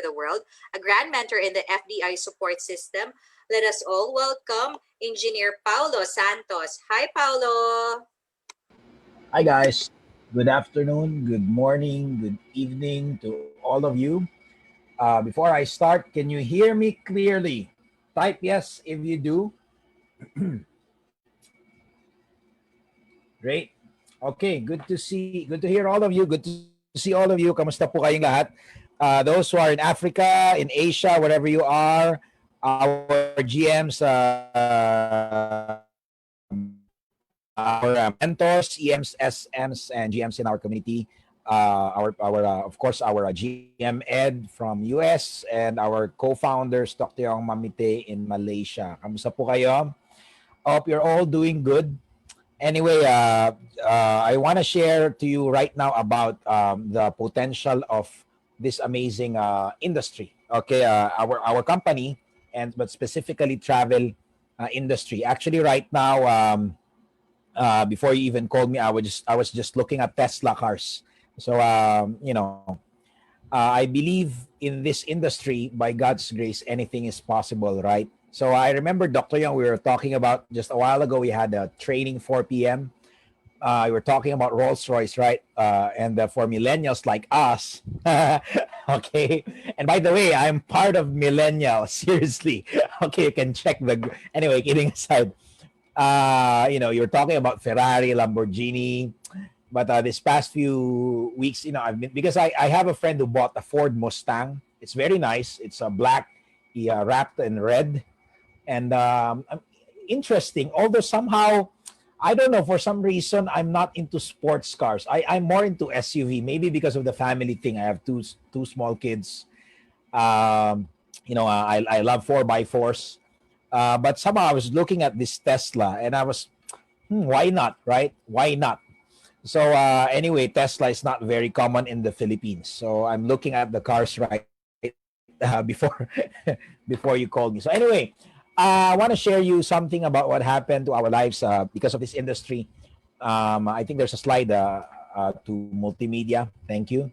the world, a grand mentor in the FDI support system. Let us all welcome Engineer Paulo Santos. Hi, Paulo. Hi, guys. Good afternoon, good morning, good evening to all of you. Before I start, can you hear me clearly? Type yes if you do. Great. Okay, good to hear all of you. Good to see all of you. Kamusta po kayong lahat? Those who are in Africa, in Asia, wherever you are, our GMs, our mentors, EMs, SMs, and GMs in our community. Of course, our GM Ed from US and our co-founders, Dr. Yong Mamite in Malaysia. Kamusta po kayo? Hope you're all doing good. Anyway, I want to share to you right now about the potential of this amazing industry. Okay, our company, but specifically travel industry. Actually, right now, before you even called me, I was just looking at Tesla cars. So I believe in this industry. By God's grace, anything is possible, right? So I remember Dr. Young, we were talking about just a while ago. We had a training 4 p.m. We were talking about Rolls Royce, right? And for millennials like us, okay. And by the way, I'm part of millennials. Seriously, okay. You can check the. Anyway, kidding aside, you're talking about Ferrari, Lamborghini, but this past few weeks, I've been because I have a friend who bought a Ford Mustang. It's very nice. It's a black, wrapped in red, and interesting. Although somehow, I don't know, for some reason, I'm not into sports cars. I'm more into SUV. Maybe because of the family thing. I have two small kids. Um, I love 4x4s. But somehow I was looking at this Tesla and I was, why not, right? Why not? So anyway, Tesla is not very common in the Philippines. So I'm looking at the cars right before before you called me. So anyway, I want to share you something about what happened to our lives because of this industry. I think there's a slide to multimedia. Thank you.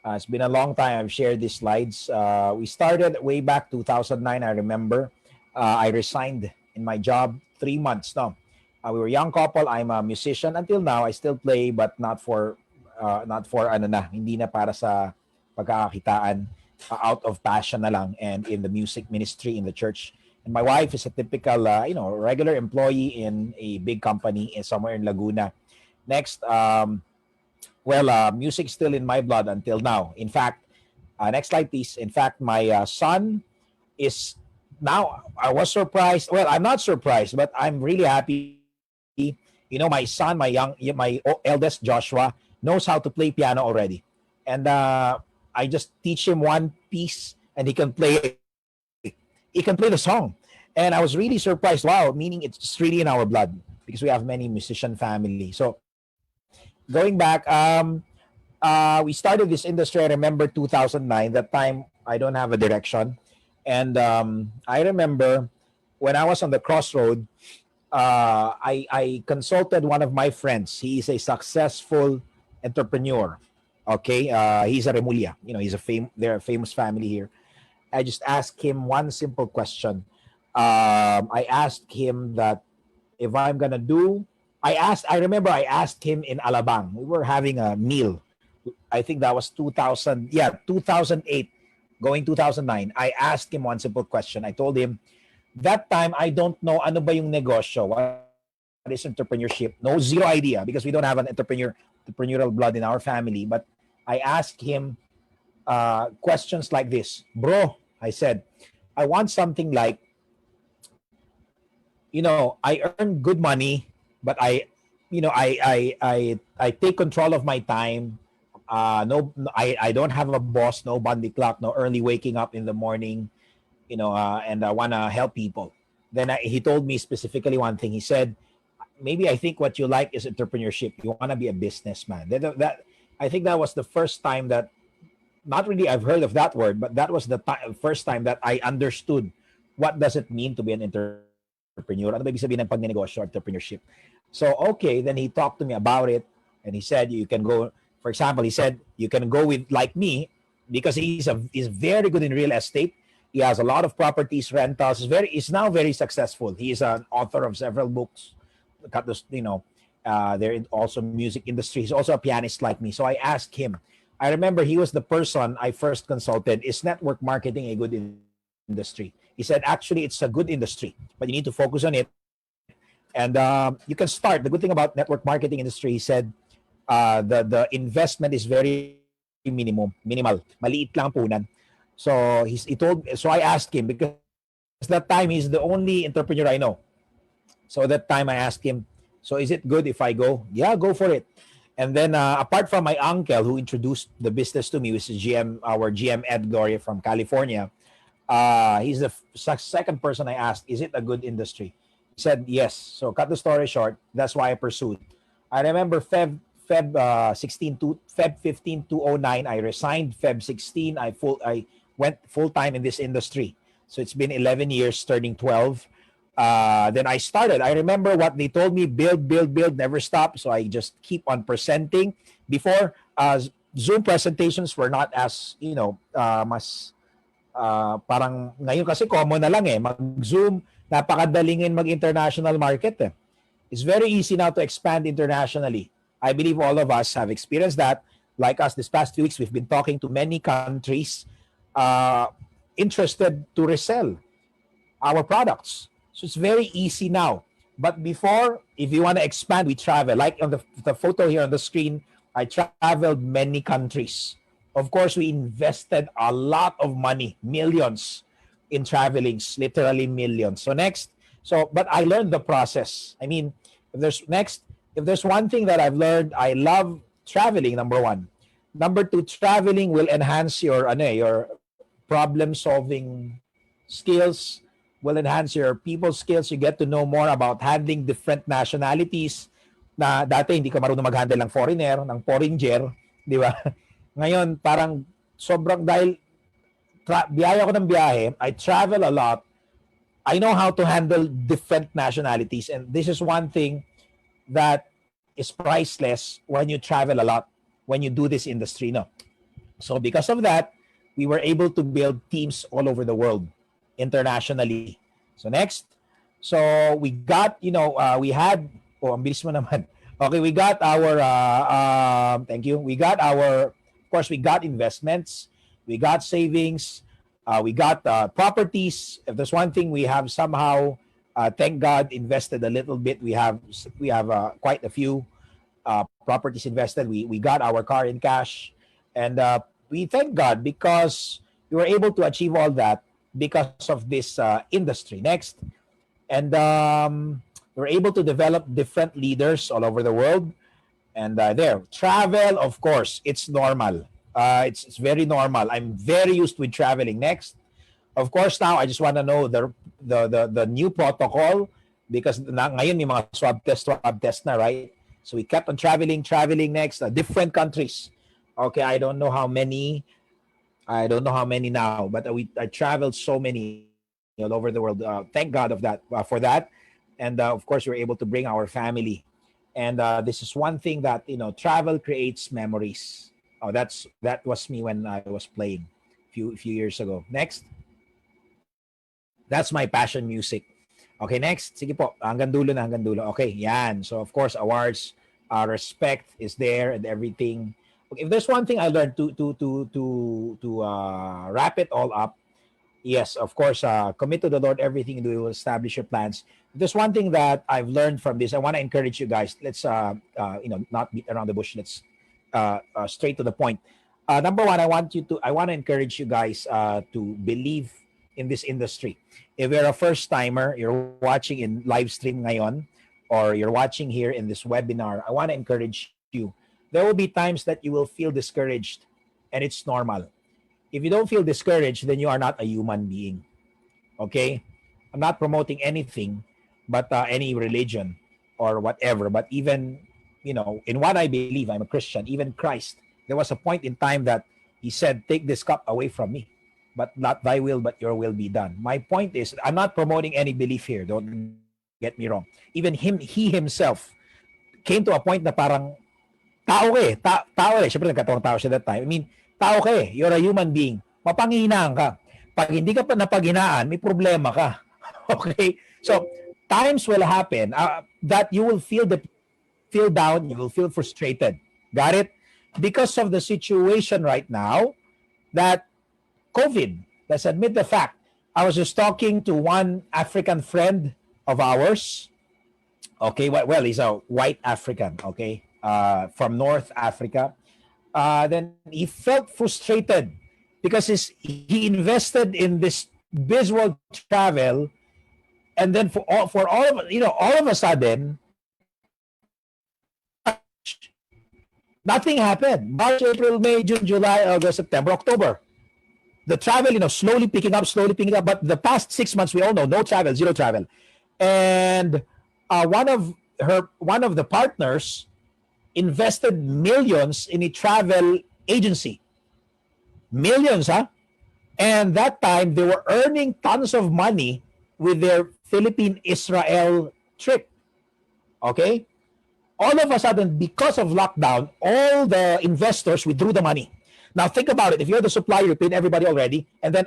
It's been a long time. I've shared these slides. We started way back 2009. I remember. I resigned in my job 3 months. No, we were a young couple. I'm a musician until now. I still play, but not for ano na. Hindi na para sa pagkakakitaan. Out of passion na lang, and in the music ministry in the church. And my wife is a typical, regular employee in a big company in somewhere in Laguna. Next, music's still in my blood until now. In fact, next slide, please. In fact, my son is now. I was surprised. Well, I'm not surprised, but I'm really happy. My son, my eldest Joshua, knows how to play piano already, and I just teach him one piece, and he can play the song. And I was really surprised. Wow, meaning it's really in our blood because we have many musician family. So going back, we started this industry. I remember 2009. That time I don't have a direction, and I remember when I was on the crossroad. I consulted one of my friends. He is a successful entrepreneur. Okay, he's a Remulla. They're a famous family here. I just asked him one simple question. I asked him that if I'm gonna do. I remember I asked him in Alabang. We were having a meal. I think that was 2000. Yeah, 2008, going 2009. I asked him one simple question. I told him that time I don't know ano ba yung negosyo. What is entrepreneurship? No, zero idea because we don't have an entrepreneurial blood in our family. But I asked him questions like this, bro. I said, I want something like, I earn good money, but I take control of my time. No, I don't have a boss, no Bundy clock, no early waking up in the morning. And I want to help people. Then he told me specifically one thing. He said, maybe I think what you like is entrepreneurship. You want to be a businessman. That I think that was the first time that, not really I've heard of that word, but that was the first time that I understood what does it mean to be an entrepreneur. Ano ba ibig sabihin ng pagnenegosyo, entrepreneurship? So, okay, then he talked to me about it, and he said, you can go, for example, he said, you can go with, like me, because he's very good in real estate. He has a lot of properties, rentals. He's now very successful. He is an author of several books. You know, they're also music industry. He's also a pianist like me. So I asked him. I remember he was the person I first consulted. Is network marketing a good industry? He said, actually, it's a good industry, but you need to focus on it. And you can start. The good thing about network marketing industry, he said, the investment is very minimal. Maliit lang punan. So so I asked him, because that time he's the only entrepreneur I know. So that time I asked him, so is it good if I go? Yeah, go for it. And then apart from my uncle who introduced the business to me, which is our GM Ed Gloria from California, he's the second person I asked, is it a good industry? He said yes. So cut the story short, that's why I pursued. I remember Feb 15 2009, I resigned. Feb 16 I went full time in this industry. So it's been 11 years, turning 12. Then I started. I remember what they told me: build, build, build, never stop. So I just keep on presenting. Before, Zoom presentations were not as, mas parang ngayon kasi common na lang eh. Mag-Zoom, napakadalingin mag-international market eh. It's very easy now to expand internationally. I believe all of us have experienced that. Like us, this past few weeks, we've been talking to many countries interested to resell our products. So it's very easy now. But before, if you want to expand, we travel. Like on the photo here on the screen, I traveled many countries. Of course, we invested a lot of money, millions in traveling, literally millions. So next, but I learned the process. I mean, if there's one thing that I've learned, I love traveling, number one. Number two, traveling will enhance your problem solving skills, will enhance your people skills. You get to know more about handling different nationalities na dati hindi ka marunong mag-handle ng foreigner, ng foreigner, di ba? Ngayon, parang sobrang dahil biyaya ko ng biyahe, I travel a lot, I know how to handle different nationalities. And this is one thing that is priceless when you travel a lot, when you do this industry. No? So because of that, we were able to build teams all over the world, internationally. So next, so we got, we had, ang bilis mo naman. Okay, we got our, thank you. We got our, of course, we got investments, we got savings, we got properties. If there's one thing we have somehow, thank God, invested a little bit. We have quite a few properties invested. We got our car in cash, and we thank God because we were able to achieve all that because of this industry. Next, and we're able to develop different leaders all over the world. And travel, of course, it's normal. It's very normal. I'm very used with traveling. Next, of course, now I just want to know the new protocol, because ngayon may mga swab test na, right? So we kept on traveling. Next, different countries. Okay, I don't know how many now, but I traveled so many all over the world. Thank God for that. And of course, we're able to bring our family. And this is one thing that, travel creates memories. Oh, that was me when I was playing few years ago. Next. That's my passion, music. Okay, next. Sige po, hanggang dulo. Okay, yan. So of course, awards, respect is there and everything. If there's one thing I learned to wrap it all up, yes, of course, commit to the Lord everything you do, will establish your plans. If there's one thing that I've learned from this, I want to encourage you guys. Let's not beat around the bush. Let's straight to the point. Number one, I want to encourage you guys to believe in this industry. If you're a first timer, you're watching in live stream ngayon, or you're watching here in this webinar, I want to encourage you. There will be times that you will feel discouraged, and it's normal. If you don't feel discouraged, then you are not a human being. Okay? I'm not promoting anything but any religion or whatever, but even, in what I believe, I'm a Christian, even Christ, there was a point in time that he said, take this cup away from me, but not thy will, but your will be done. My point is, I'm not promoting any belief here. Don't get me wrong. Even he himself came to a point na parang tao eh. Siyempre nagkataong tao siya that time. I mean, Tao ka eh. You're a human being. Mapanghinaan ka. Pag hindi ka pa napaghinaan, may problema ka. Okay? So, times will happen that you will feel down, you will feel frustrated. Got it? Because of the situation right now that COVID, let's admit the fact. I was just talking to one African friend of ours. Okay, well, he's a white African, okay, from North Africa. Then he felt frustrated because he invested in this visual travel, and then for all of all of a sudden, nothing happened. March, April, May, June, July, August, September, October. The travel, slowly picking up. But the past 6 months, we all know, no travel, zero travel. And one of the partners invested millions in a travel agency. Millions, huh? And that time, they were earning tons of money with their Philippine-Israel trip. Okay? All of a sudden, because of lockdown, all the investors withdrew the money. Now think about it. If you're the supplier, you paid everybody already, and then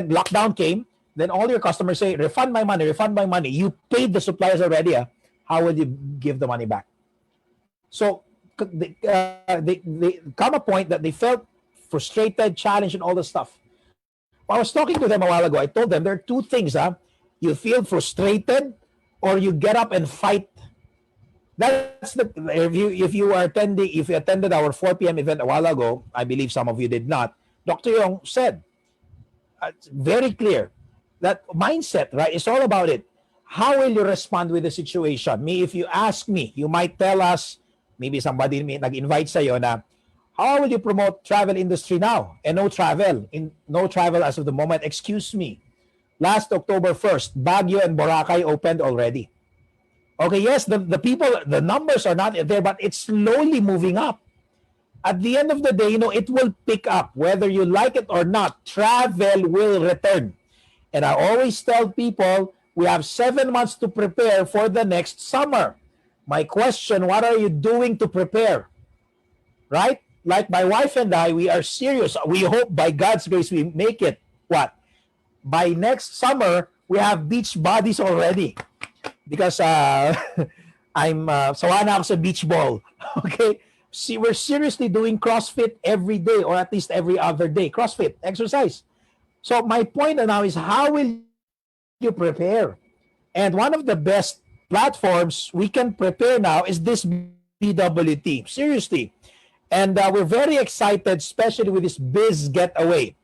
lockdown came, then all your customers say, refund my money, refund my money. You paid the suppliers already. How would you give the money back? So they come a point that they felt frustrated, challenged, and all this stuff. I was talking to them a while ago. I told them there are two things. You feel frustrated, or you get up and fight. That's the if you attended our 4 p.m. event a while ago, I believe some of you did not. Dr. Yong said it's very clear that mindset, right? It's all about it. How will you respond with the situation? If you ask me, you might tell us, maybe somebody nag-invite sa'yo na, how will you promote travel industry now? And no travel as of the moment. Excuse me. Last October 1st, Baguio and Boracay opened already. Okay, yes, the people, the numbers are not there, but it's slowly moving up. At the end of the day, it will pick up. Whether you like it or not, travel will return. And I always tell people, we have 7 months to prepare for the next summer. My question, what are you doing to prepare? Right? Like my wife and I, we are serious. We hope by God's grace we make it. What? By next summer, we have beach bodies already. Because I'm sawa na ako sa beach ball. Okay? See, we're seriously doing CrossFit every day or at least every other day. CrossFit, exercise. So my point now is, how will you prepare? And one of the best platforms we can prepare now is this BWT. Seriously. And we're very excited, especially with this Biz Getaway.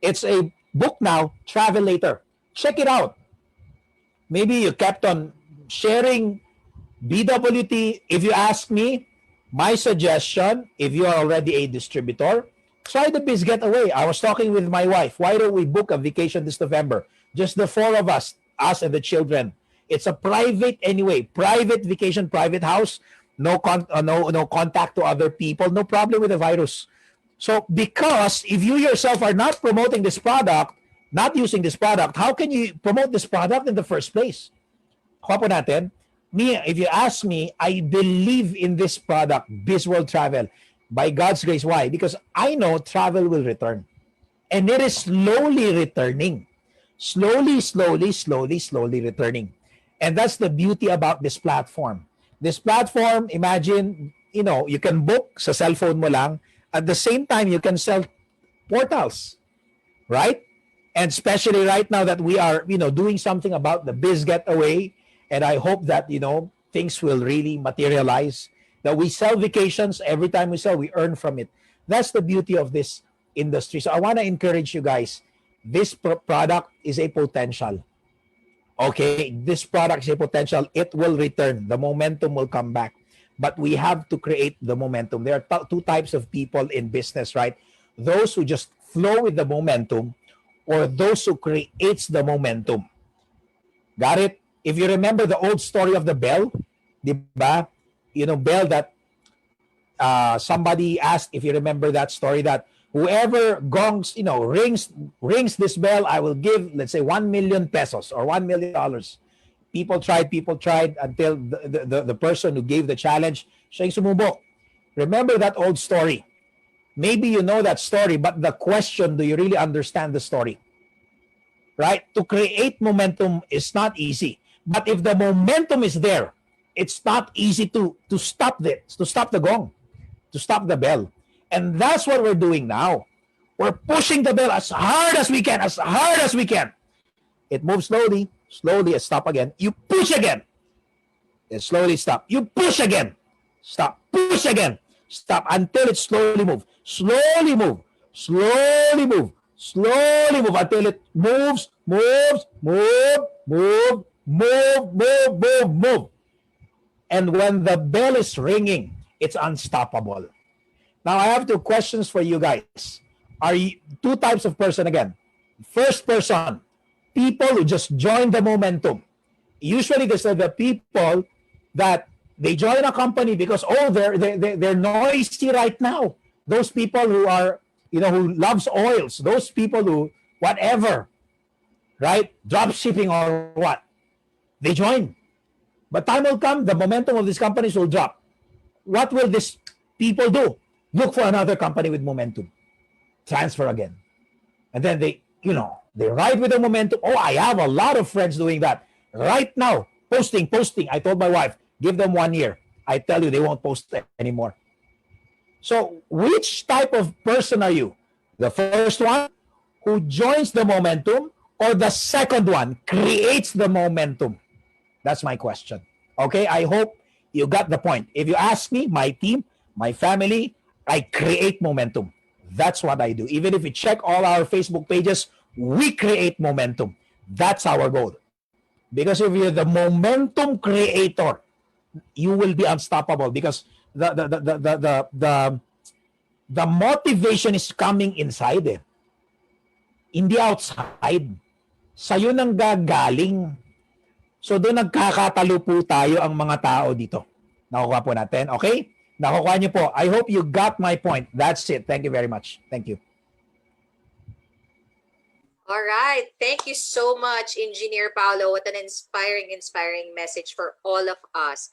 It's a book now, Travel Later. Check it out. Maybe you kept on sharing BWT. If you ask me, my suggestion, if you are already a distributor, try the Biz Getaway. I was talking with my wife. Why don't we book a vacation this November? Just the four of us and the children. It's a private vacation, private house. No contact to other people. No problem with the virus. So because if you yourself are not promoting this product, not using this product, how can you promote this product in the first place? Kuha po natin. If you ask me, I believe in this product, Bizworld Travel, by God's grace. Why? Because I know travel will return. And it is slowly returning. Slowly returning. And that's the beauty about this platform. This platform, imagine, you can book sa cellphone mo lang. At the same time, you can sell portals. Right? And especially right now that we are, doing something about the Biz Getaway, and I hope that, things will really materialize, that we sell vacations. Every time we sell, we earn from it. That's the beauty of this industry. So I want to encourage you guys, this product is a potential. Okay, this product is a potential. It will return. The momentum will come back. But we have to create the momentum. There are two types of people in business, right? Those who just flow with the momentum, or those who creates the momentum. Got it? If you remember the old story of the bell, diba? Bell that somebody asked, if you remember that story, that whoever gongs, rings this bell, I will give, let's say, 1 million pesos or $1 million. People tried until the person who gave the challenge, siya yung sumubok. Remember that old story. Maybe you know that story, but the question, do you really understand the story? Right? To create momentum is not easy. But if the momentum is there, it's not easy to stop this, to stop the gong, to stop the bell. And that's what we're doing now. We're pushing the bell as hard as we can, as hard as we can. It moves slowly, slowly, it stop again. You push again. It slowly stop. You push again. Stop. Push again. Stop until it slowly move. Slowly move. Slowly move. Slowly move until it moves, moves, move. And when the bell is ringing, it's unstoppable. Now I have two questions for you guys. Are you two types of person again? First person, people who just join the momentum. Usually these are the people that they join a company because they're noisy right now. Those people who are, who loves oils, those people who whatever, right? Drop shipping or what? They join. But time will come, the momentum of these companies will drop. What will these people do? Look for another company with momentum. Transfer again. And then they ride with the momentum. Oh, I have a lot of friends doing that. Right now, posting. I told my wife, give them 1 year. I tell you, they won't post anymore. So which type of person are you? The first one who joins the momentum, or the second one creates the momentum? That's my question. Okay, I hope you got the point. If you ask me, my team, my family, I create momentum. That's what I do. Even if you check all our Facebook pages, we create momentum. That's our goal. Because if you're the momentum creator, you will be unstoppable, because the motivation is coming inside eh. Hindi outside. Sa'yo nang gagaling. So doon nagkakatalo po tayo ang mga tao dito. Nakukuha po natin. Okay? Nakukuha niyo po. I hope you got my point. That's it. Thank you very much. Thank you. All right. Thank you so much, Engineer Paolo. What an inspiring message for all of us.